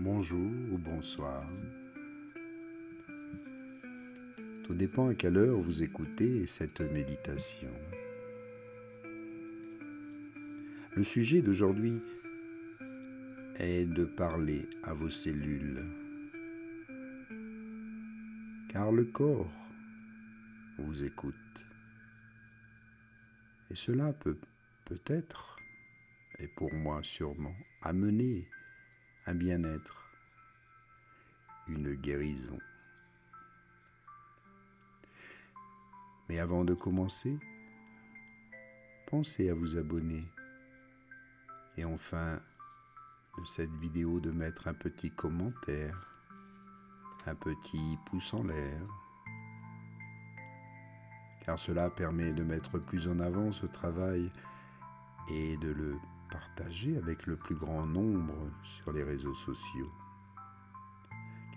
bonjour ou bonsoir. Tout dépend à quelle heure vous écoutez cette méditation. Le sujet d'aujourd'hui est de parler à vos cellules, car le corps vous écoute. Et cela peut peut-être, et pour moi sûrement, amener un bien-être, une guérison. Mais avant de commencer, pensez à vous abonner et enfin de cette vidéo de mettre un petit commentaire, un petit pouce en l'air, car cela permet de mettre plus en avant ce travail et de le partager avec le plus grand nombre sur les réseaux sociaux.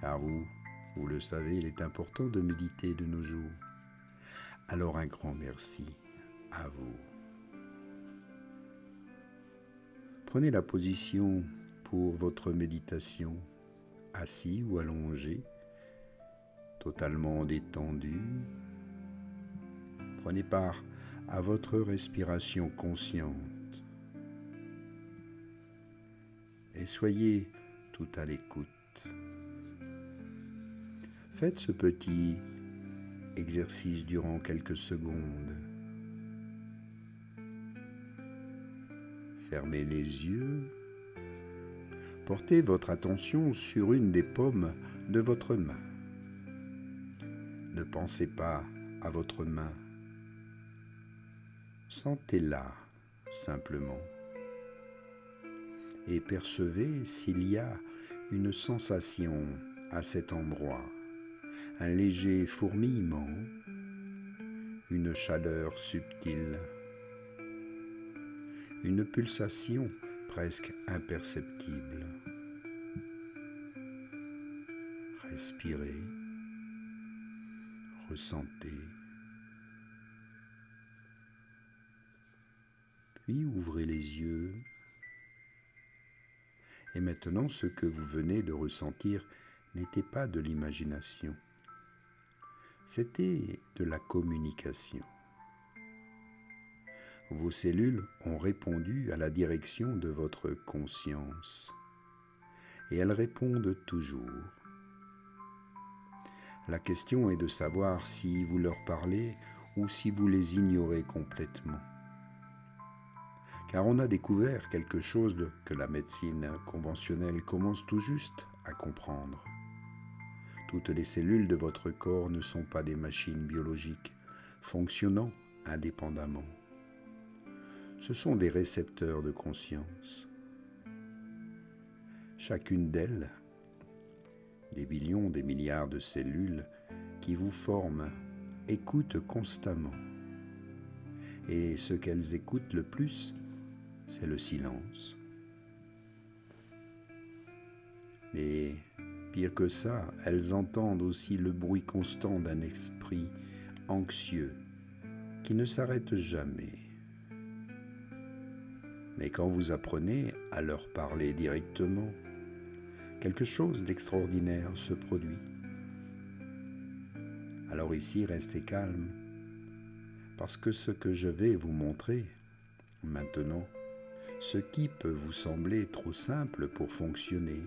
Car vous le savez, il est important de méditer de nos jours. Alors un grand merci à vous. Prenez la position pour votre méditation, assis ou allongé, totalement détendu. Prenez part à votre respiration consciente et soyez tout à l'écoute. Faites ce petit exercice durant quelques secondes. Fermez les yeux. Portez votre attention sur une des paumes de votre main. Ne pensez pas à votre main. Sentez-la simplement et percevez s'il y a une sensation à cet endroit, un léger fourmillement, une chaleur subtile, une pulsation presque imperceptible. Respirez, ressentez, puis ouvrez les yeux. Et maintenant, ce que vous venez de ressentir n'était pas de l'imagination, c'était de la communication. Vos cellules ont répondu à la direction de votre conscience, et elles répondent toujours. La question est de savoir si vous leur parlez ou si vous les ignorez complètement. Car on a découvert quelque chose que la médecine conventionnelle commence tout juste à comprendre. Toutes les cellules de votre corps ne sont pas des machines biologiques fonctionnant indépendamment. Ce sont des récepteurs de conscience. Chacune d'elles, des millions, des milliards de cellules qui vous forment, écoutent constamment. Et ce qu'elles écoutent le plus, c'est le silence. Mais pire que ça, elles entendent aussi le bruit constant d'un esprit anxieux qui ne s'arrête jamais. Mais quand vous apprenez à leur parler directement, quelque chose d'extraordinaire se produit. Alors ici, restez calme, parce que ce que je vais vous montrer maintenant, ce qui peut vous sembler trop simple pour fonctionner,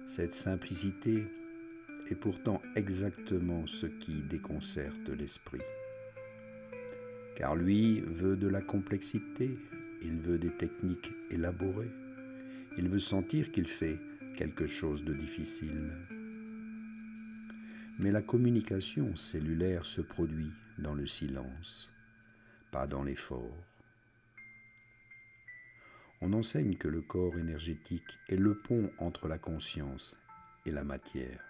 cette simplicité est pourtant exactement ce qui déconcerte l'esprit. Car lui veut de la complexité, il veut des techniques élaborées, il veut sentir qu'il fait quelque chose de difficile. Mais la communication cellulaire se produit dans le silence, pas dans l'effort. On enseigne que le corps énergétique est le pont entre la conscience et la matière.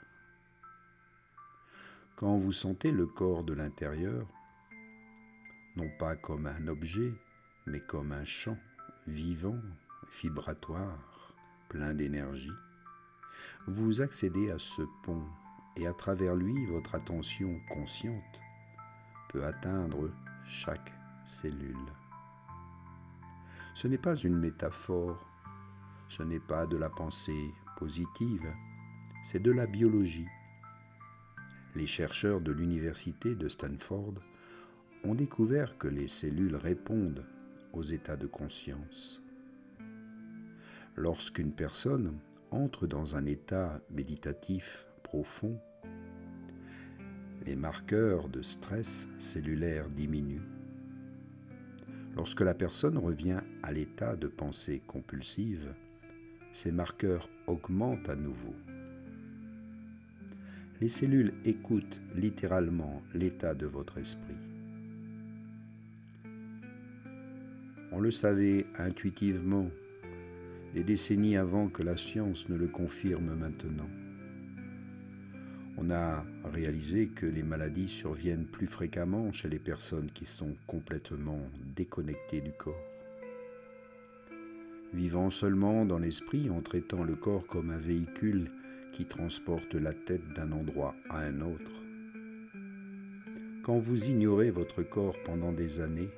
Quand vous sentez le corps de l'intérieur, non pas comme un objet, mais comme un champ vivant, vibratoire, plein d'énergie, vous accédez à ce pont et à travers lui, votre attention consciente peut atteindre chaque cellule. Ce n'est pas une métaphore Ce n'est pas de la pensée positive, c'est de la biologie. Les chercheurs de l'université de Stanford ont découvert que les cellules répondent aux états de conscience. Lorsqu'une personne entre dans un état méditatif profond, les marqueurs de stress cellulaire diminuent. Lorsque la personne revient à l'état de pensée compulsive, ces marqueurs augmentent à nouveau. Les cellules écoutent littéralement l'état de votre esprit. On le savait intuitivement, des décennies avant que la science ne le confirme maintenant. On a réalisé que les maladies surviennent plus fréquemment chez les personnes qui sont complètement déconnectées du corps. Vivant seulement dans l'esprit en traitant le corps comme un véhicule qui transporte la tête d'un endroit à un autre. Quand vous ignorez votre corps pendant des années,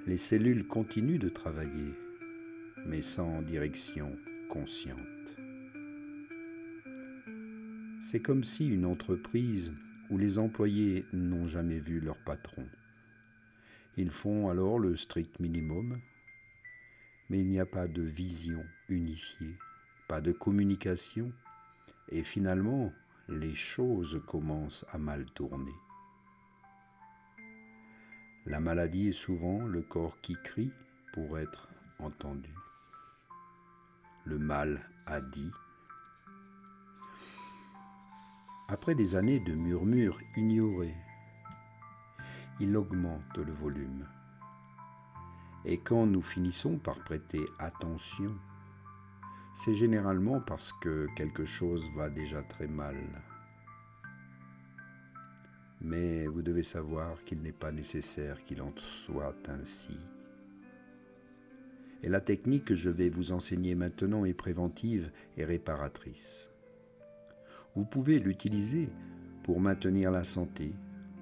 les cellules continuent de travailler, mais sans direction consciente. C'est comme si une entreprise où les employés n'ont jamais vu leur patron. Ils font alors le strict minimum, mais il n'y a pas de vision unifiée, pas de communication, et finalement, les choses commencent à mal tourner. La maladie est souvent le corps qui crie pour être entendu. Le mal a dit. Après des années de murmures ignorés, il augmente le volume. Et quand nous finissons par prêter attention, c'est généralement parce que quelque chose va déjà très mal. Mais vous devez savoir qu'il n'est pas nécessaire qu'il en soit ainsi. Et la technique que je vais vous enseigner maintenant est préventive et réparatrice. Vous pouvez l'utiliser pour maintenir la santé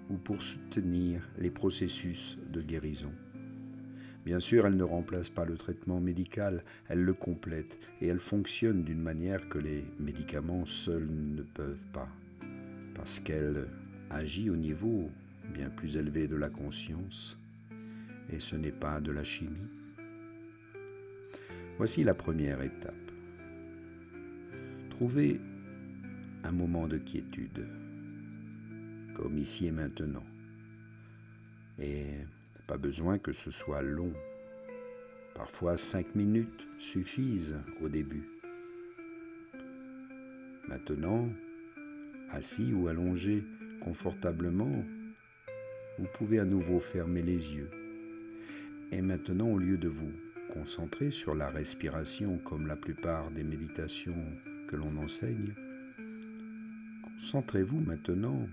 ou pour soutenir les processus de guérison. Bien sûr, elle ne remplace pas le traitement médical, elle le complète et elle fonctionne d'une manière que les médicaments seuls ne peuvent pas, parce qu'elle agit au niveau bien plus élevé de la conscience et ce n'est pas de la chimie. Voici la première étape. Trouvez un moment de quiétude, comme ici et maintenant. Et pas besoin que ce soit long. Parfois 5 minutes suffisent au début. Maintenant, assis ou allongé confortablement, vous pouvez à nouveau fermer les yeux. Et maintenant, au lieu de vous concentrer sur la respiration comme la plupart des méditations que l'on enseigne, concentrez-vous maintenant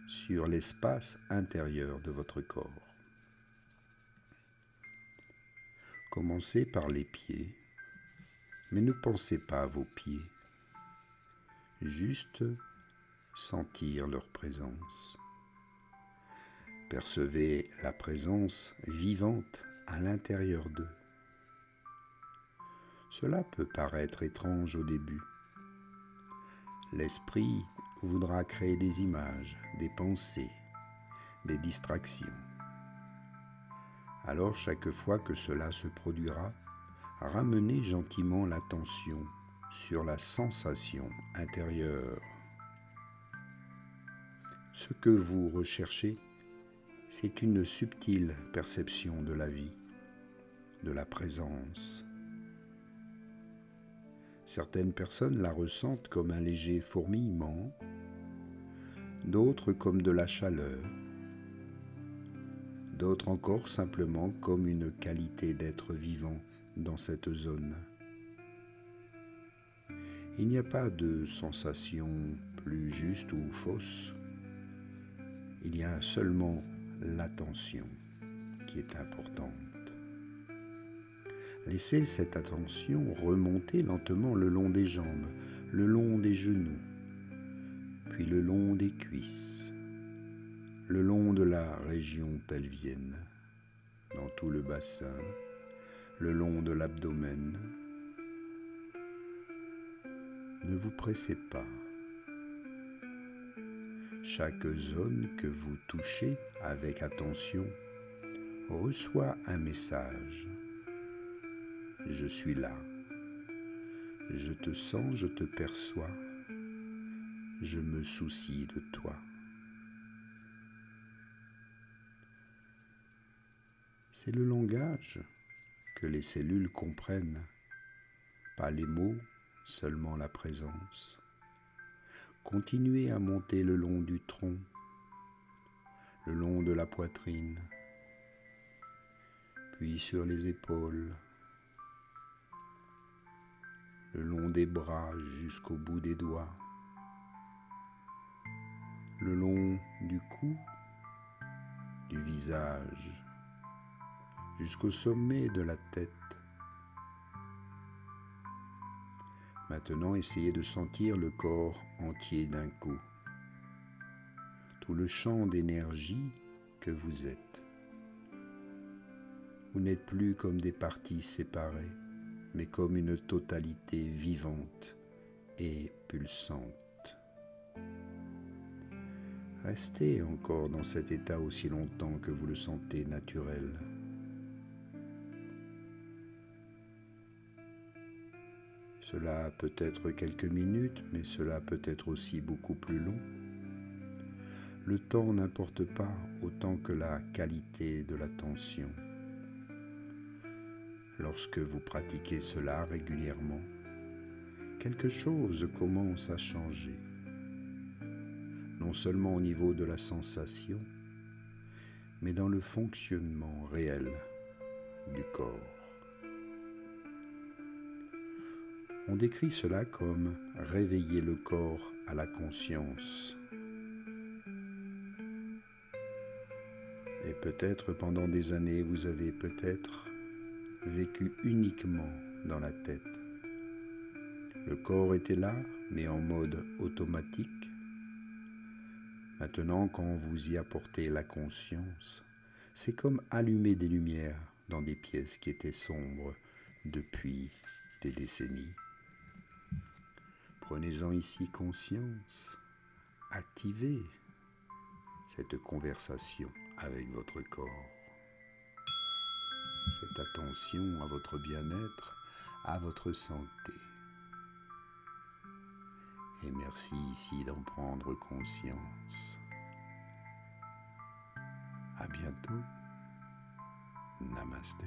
sur l'espace intérieur de votre corps. Commencez par les pieds, mais ne pensez pas à vos pieds, juste sentir leur présence. Percevez la présence vivante à l'intérieur d'eux. Cela peut paraître étrange au début. L'esprit voudra créer des images, des pensées, des distractions. Alors chaque fois que cela se produira, ramenez gentiment l'attention sur la sensation intérieure. Ce que vous recherchez, c'est une subtile perception de la vie, de la présence. Certaines personnes la ressentent comme un léger fourmillement, d'autres comme de la chaleur, d'autres encore simplement comme une qualité d'être vivant dans cette zone. Il n'y a pas de sensation plus juste ou fausse, il y a seulement l'attention qui est importante. Laissez cette attention remonter lentement le long des jambes, le long des genoux, puis le long des cuisses, le long de la région pelvienne, dans tout le bassin, le long de l'abdomen, Ne vous pressez pas. Chaque zone que vous touchez avec attention reçoit un message. Je suis là. Je te sens, je te perçois. Je me soucie de toi. C'est le langage que les cellules comprennent, pas les mots, seulement la présence. Continuez à monter le long du tronc, le long de la poitrine, puis sur les épaules, le long des bras jusqu'au bout des doigts, le long du cou, du visage, jusqu'au sommet de la tête. Maintenant, essayez de sentir le corps entier d'un coup, tout le champ d'énergie que vous êtes. Vous n'êtes plus comme des parties séparées, mais comme une totalité vivante et pulsante. Restez encore dans cet état aussi longtemps que vous le sentez naturel. Cela peut être quelques minutes, mais cela peut être aussi beaucoup plus long. Le temps n'importe pas autant que la qualité de l'attention. Lorsque vous pratiquez cela régulièrement, quelque chose commence à changer. Non seulement au niveau de la sensation, mais dans le fonctionnement réel du corps. On décrit cela comme réveiller le corps à la conscience. Et peut-être pendant des années, vous avez peut-être vécu uniquement dans la tête. Le corps était là, mais en mode automatique. Maintenant, quand vous y apportez la conscience, c'est comme allumer des lumières dans des pièces qui étaient sombres depuis des décennies. Prenez-en ici conscience, activez cette conversation avec votre corps, cette attention à votre bien-être, à votre santé. Et merci ici d'en prendre conscience. À bientôt. Namasté.